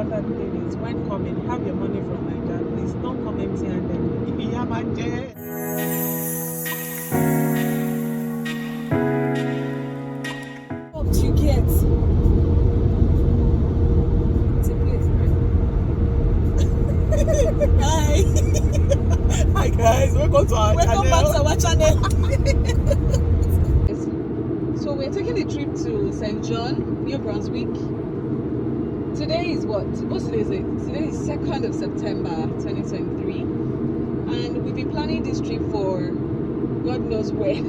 important thing is when coming, have your money from Nigeria. Please don't come empty-handed. What you get? It's a place, right? Hi. Hi guys, welcome to our Welcome channel. back to our channel. So we're taking a trip to St. John, New Brunswick. Today is what? What's today? Today is 2nd of September 2023. And we've been planning this trip for God knows when.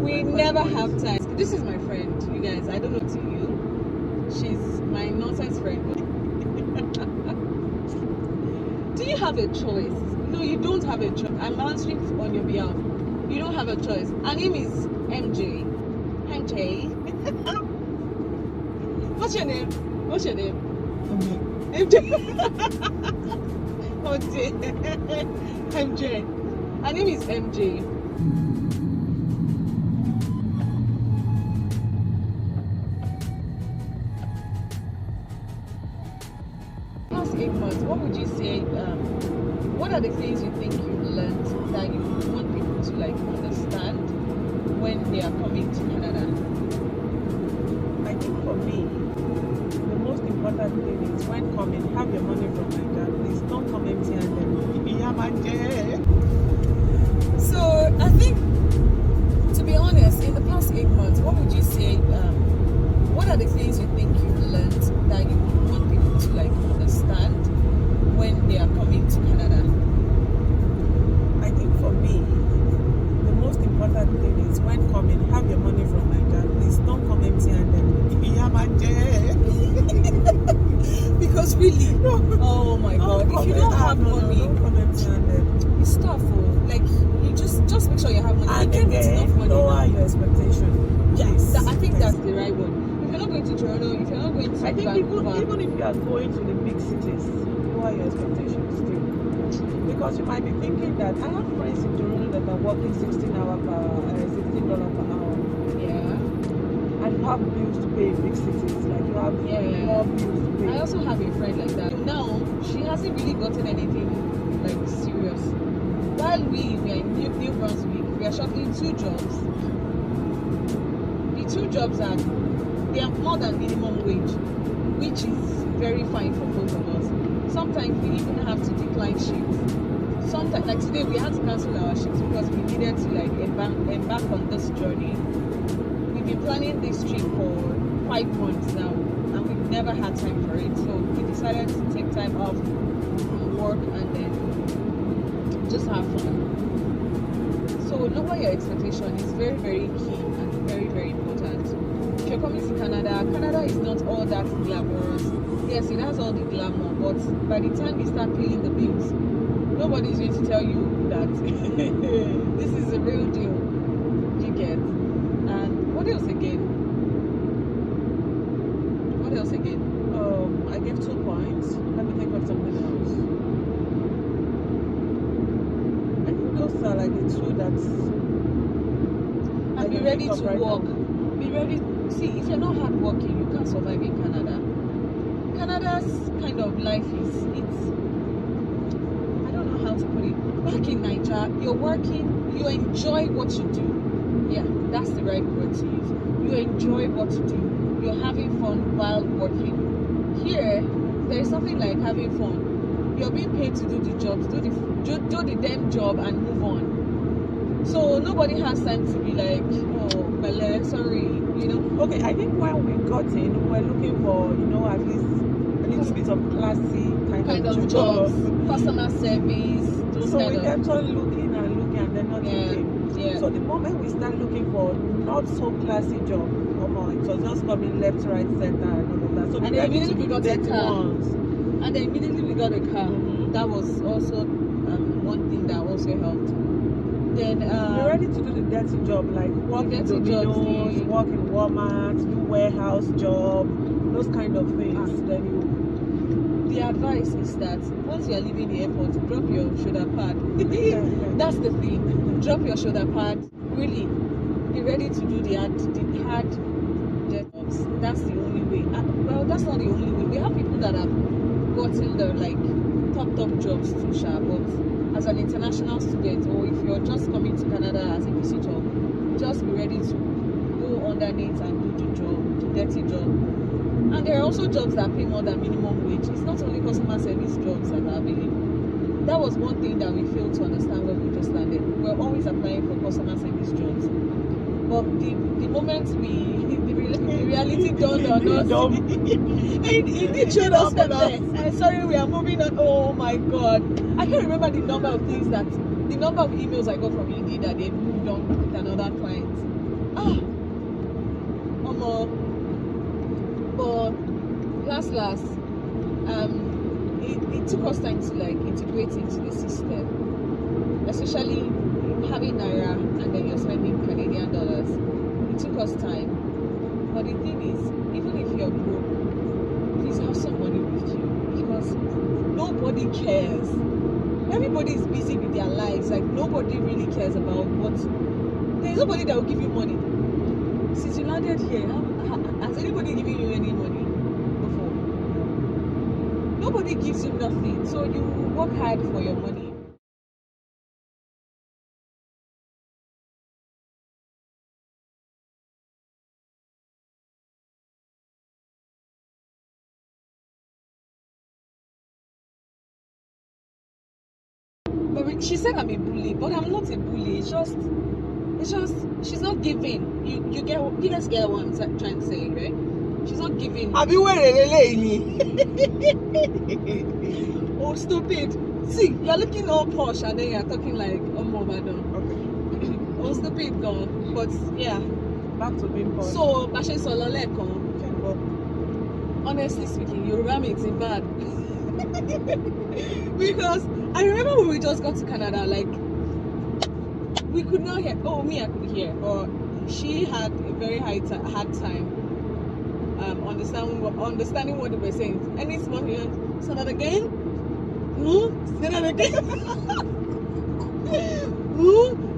We never have time. This is my friend, you guys. I don't know to you. She's my nonsense friend. Do you have a choice? No, you don't have a choice. I'm answering on your behalf. You don't have a choice. Her name is MJ. MJ. What's your name? What's your name? MJ. MJ. MJ. Her name is MJ. Past 8 months, what would you say? What are the things you think you've learned that you want people to like understand when they are coming to Canada? I think for me, the most important thing is when coming, have your money from Nigeria. Please don't come empty-handed. So I think, to be honest, in the past 8 months, what would you say? What are the things you think you've learned that you want people to like understand when they are coming to Canada? I think for me, the most important thing is when coming, have your money from Nigeria. Please don't come empty-handed. Because really, oh my God, if you don't have money, don't come empty-handed. it's tough. Like you just make sure you have money. And you can't get enough again, money. lower your expectation. Yes, I think that's the right one. If you're not going to Toronto, if you're not going to I think Vancouver, even if you are going to the big cities, lower your expectations still. Because you might be thinking that I have friends in Toronto that are working $16 per hour. yeah. And you have bills to pay in big cities. Like you have more bills to pay. I also have a friend like that. Now she hasn't really gotten anything like serious. While we are in New Brunswick, we are shuffling 2 jobs. The 2 jobs they are more than minimum wage, which is very fine for both of us. Sometimes we even have to decline shifts. Sometimes, like today, we had to cancel our shifts because we needed to like embark on this journey. We've been planning this trip for 5 months now, and we've never had time for it. So we decided to take time off from work and then just have fun. So lower your expectation is very, very key and very, very important. If you're coming to Canada, Canada is not all that glamorous. Yes, it has all the glamour, but by the time you start paying the bills, nobody is going to tell you that this is a real deal. You get. And what else again? What else again? I gave 2 points. Let me think of something else. I think those are like the 2 that's. And be ready to work. Be ready. See, if you're not hardworking, you can't survive in Canada. Canada's kind of life it's I don't know how to put it. Back in Nigeria, you're working, you enjoy what you do. Yeah, that's the right word to use. You enjoy what you do. You're having fun while working. Here, there is something like having fun. You're being paid to do the jobs, do the damn job and move on. So nobody has time to be like, oh, Bele, sorry, you know. Okay, I think when we got in, we were looking for, at least a little bit of classy kind of jobs, customer service, those so kind we of. kept on looking and then nothing came. Yeah. So the moment we start looking for not so classy job, it was just coming left, right, center, and all of that. So and then immediately we got a car. And then immediately we got a car. Mm-hmm. That was also one thing that also helped. Then you're ready to do the dirty job, like work in Domino's, work in Walmart, do warehouse job, those kind of things. Then the advice is that once you are leaving the airport, drop your shoulder pad. That's the thing. Drop your shoulder pad. Really, be ready to do the hard jobs. That's the only way. Well, that's not the only way. We have people people that have gotten the like top jobs too, but as an international student, or if you're just coming to Canada as a visitor, just be ready to go underneath and do the job, the dirty job. And there are also jobs that pay more than minimum wage. It's not only customer service jobs that are available. That was one thing that we failed to understand when we just landed. We were always applying for customer service jobs. But the moment the reality dawned on us, it did show us that sorry, we are moving on. Oh my God. I can't remember the number of emails I got from Indeed that they moved on with another client. But last, it took us time to like integrate into the system, especially having Naira and then you're spending Canadian dollars. It took us time, but the thing is, even if you're broke, please have some money with you, because nobody cares. Everybody is busy with their lives. Like, nobody really cares about what. There's nobody that will give you money. Since you landed here, has anybody given you any money before? Nobody gives you nothing, so you work hard for your money. But she said I'm a bully, but I'm not a bully. It's just she's not giving. You guys get what I'm trying to say, right? She's not giving. Oh, stupid. See, you're looking all posh and then you're talking like Omobadon. Okay. Oh, stupid girl. But yeah. Back to being posh. So, Bashe Sololekon. Honestly speaking, Yoruba makes it bad. Because I remember when we just got to Canada, like, we could not hear. Oh, me, I could hear. But she had a very hard time understanding what they were saying. Any small here, say that again? Say that again?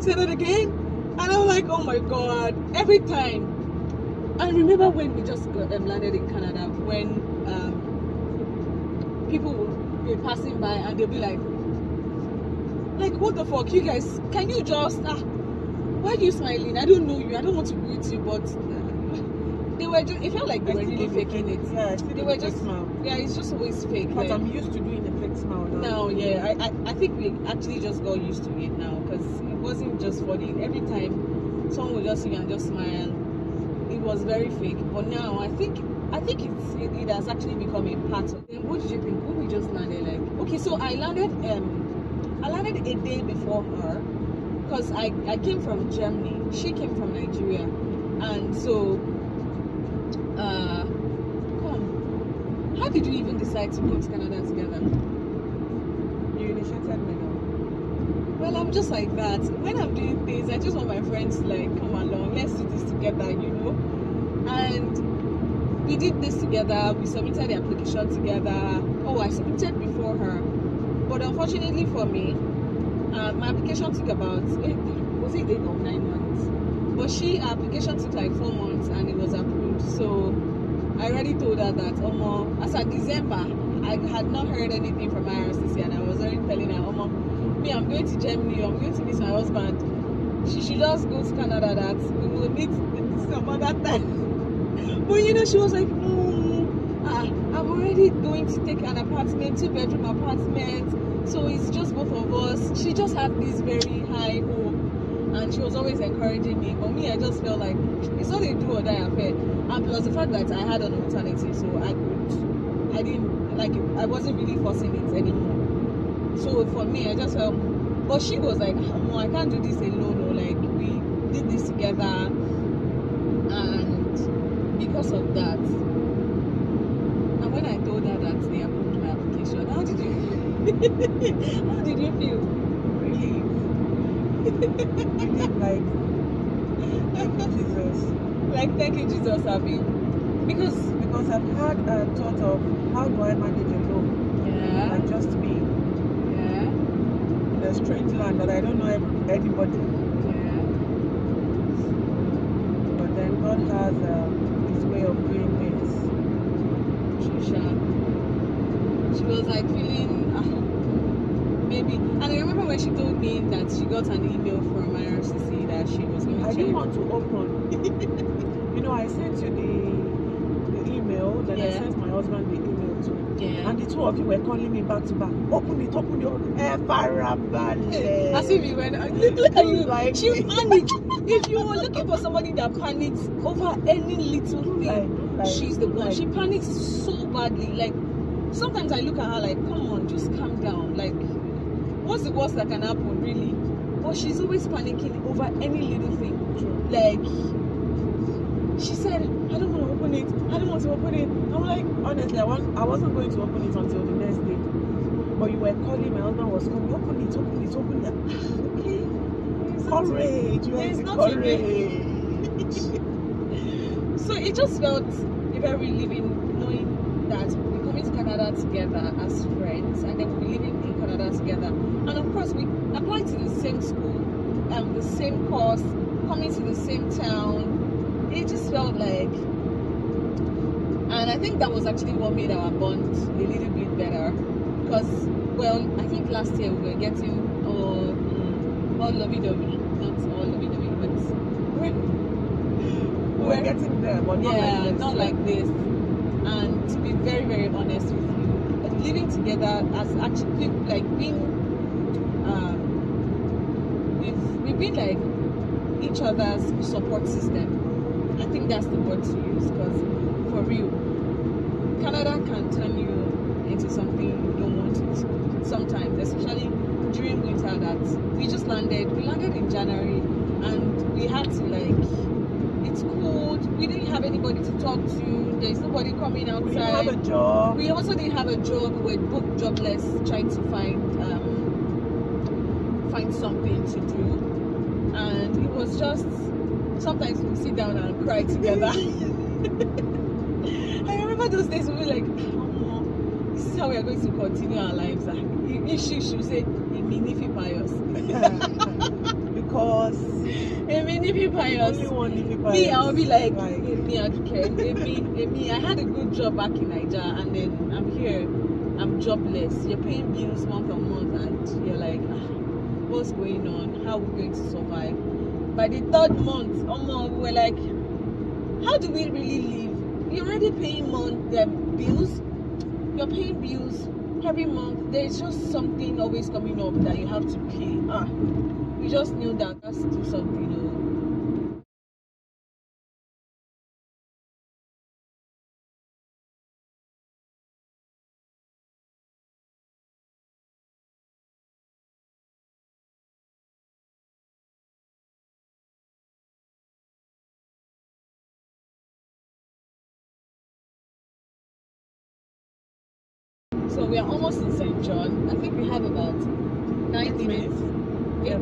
Say that again? And I'm like, oh my God, every time. I remember when we just landed in Canada, when people will be passing by and they'll be like, what the fuck, you guys, can you just, why are you smiling? I don't know you, I don't want to greet you, but they were just, it felt like they were really faking it. Yeah, they were just, smile. Yeah, it's just always fake. But like, I'm used to doing a fake smile now. Now, yeah, I think we actually just got used to it now, because it wasn't just funny. Every time someone would just see and just smile, it was very fake. But now I think it has actually become a pattern. What did you think when we just landed? Like, okay, so I landed a day before her, because I came from Germany, she came from Nigeria, and so how did you even decide to come to Canada together? You initiated me now. Well, I'm just like that. When I'm doing things, I just want my friends to like come along, let's do this together, you know. And we did this together. We submitted the application together. Oh, I submitted before her, but unfortunately for me, my application took about 8 or 9 months. But her application took like 4 months and it was approved. So I already told her that as of December, I had not heard anything from IRCC, and I was already telling her, me, I'm going to Germany, I'm going to meet my husband. She should just go to Canada, that we will meet some other time. But you know, she was like, I'm already going to take an apartment, 2-bedroom apartment, so it's just both of us. She just had this very high hope, and she was always encouraging me. But me, I just felt like it's not a do or die affair. And plus the fact that I had an alternative, so I wasn't really forcing it anymore. So for me, I just felt, but she was like, no, I can't do this alone. No, like, we did this together, and because of that, and when I told her that they approved my application, how did you feel? How did you feel? Relief. Like, thank you, Jesus. Like, thank you, Jesus, Abby. Because I've had a thought of how do I manage alone? Yeah. Like, just me. Yeah. In a strange land that I don't know anybody. Yeah. But then God has his way of doing things. Trisha. she was like feeling maybe. And I remember when she told me that she got an email from IRCC that she was going to I check. didn't want to open. You know, I sent you the email, then I Yeah. sent my husband the email too. Yeah. And the two of you were calling me back to back. Open it. As if you went, look at you. Like She me. panicked. If you were looking for somebody that panics over any little thing, she's the one. She panics so badly. Like, sometimes I look at her like, come on, just calm down. Like, what's the worst that can happen, really? But she's always panicking over any little thing. Like, she said, I don't want to open it. I don't want to open it. I'm like, honestly, I wasn't going to open it until the next day. But you were calling, my husband was calling, open it. Okay. Courage. There's not courage. So it just felt a very relieving knowing that we're coming to Canada together as friends, and then we'll be living in Canada together. And of course, we applied to the same school, the same course, coming to the same town. It just felt like, and I think that was actually what made our bond a little bit better. Because, well, I think last year we were getting all lovey-dovey, not all lovey-dovey, but we're getting there, but not like this. And to be very, very honest with you, living together has actually like been, we've been like each other's support system. I think that's the word to use, because for real, Canada can turn you into something you don't want it sometimes, especially during winter. That we landed in January, and we had to, like, it's cold, we didn't have anybody to talk to, there's nobody coming outside, we didn't have a job, we also didn't have a job, we were both jobless, trying to find something to do, and it was just, sometimes we sit down and cry together. I remember those days we were like, this is how we are going to continue our lives. If she should say, Nifi Pius. Because Nifi Pius. Only one Nifi Pius. Me, I'll be like, me, I had a good job back in Nigeria, and then I'm here, I'm jobless. You're paying bills month on month, and you're like, what's going on? How are we going to survive? By the third month, we were like, how do we really live? You're already paying bills. You're paying bills every month. There's just something always coming up that you have to pay. We just knew that that's to do something. So we are almost in St. John. I think we have about 9 minutes. 8 to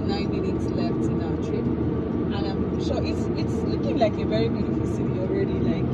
9 minutes left in our trip, and I'm sure it's looking like a very beautiful city already. Like,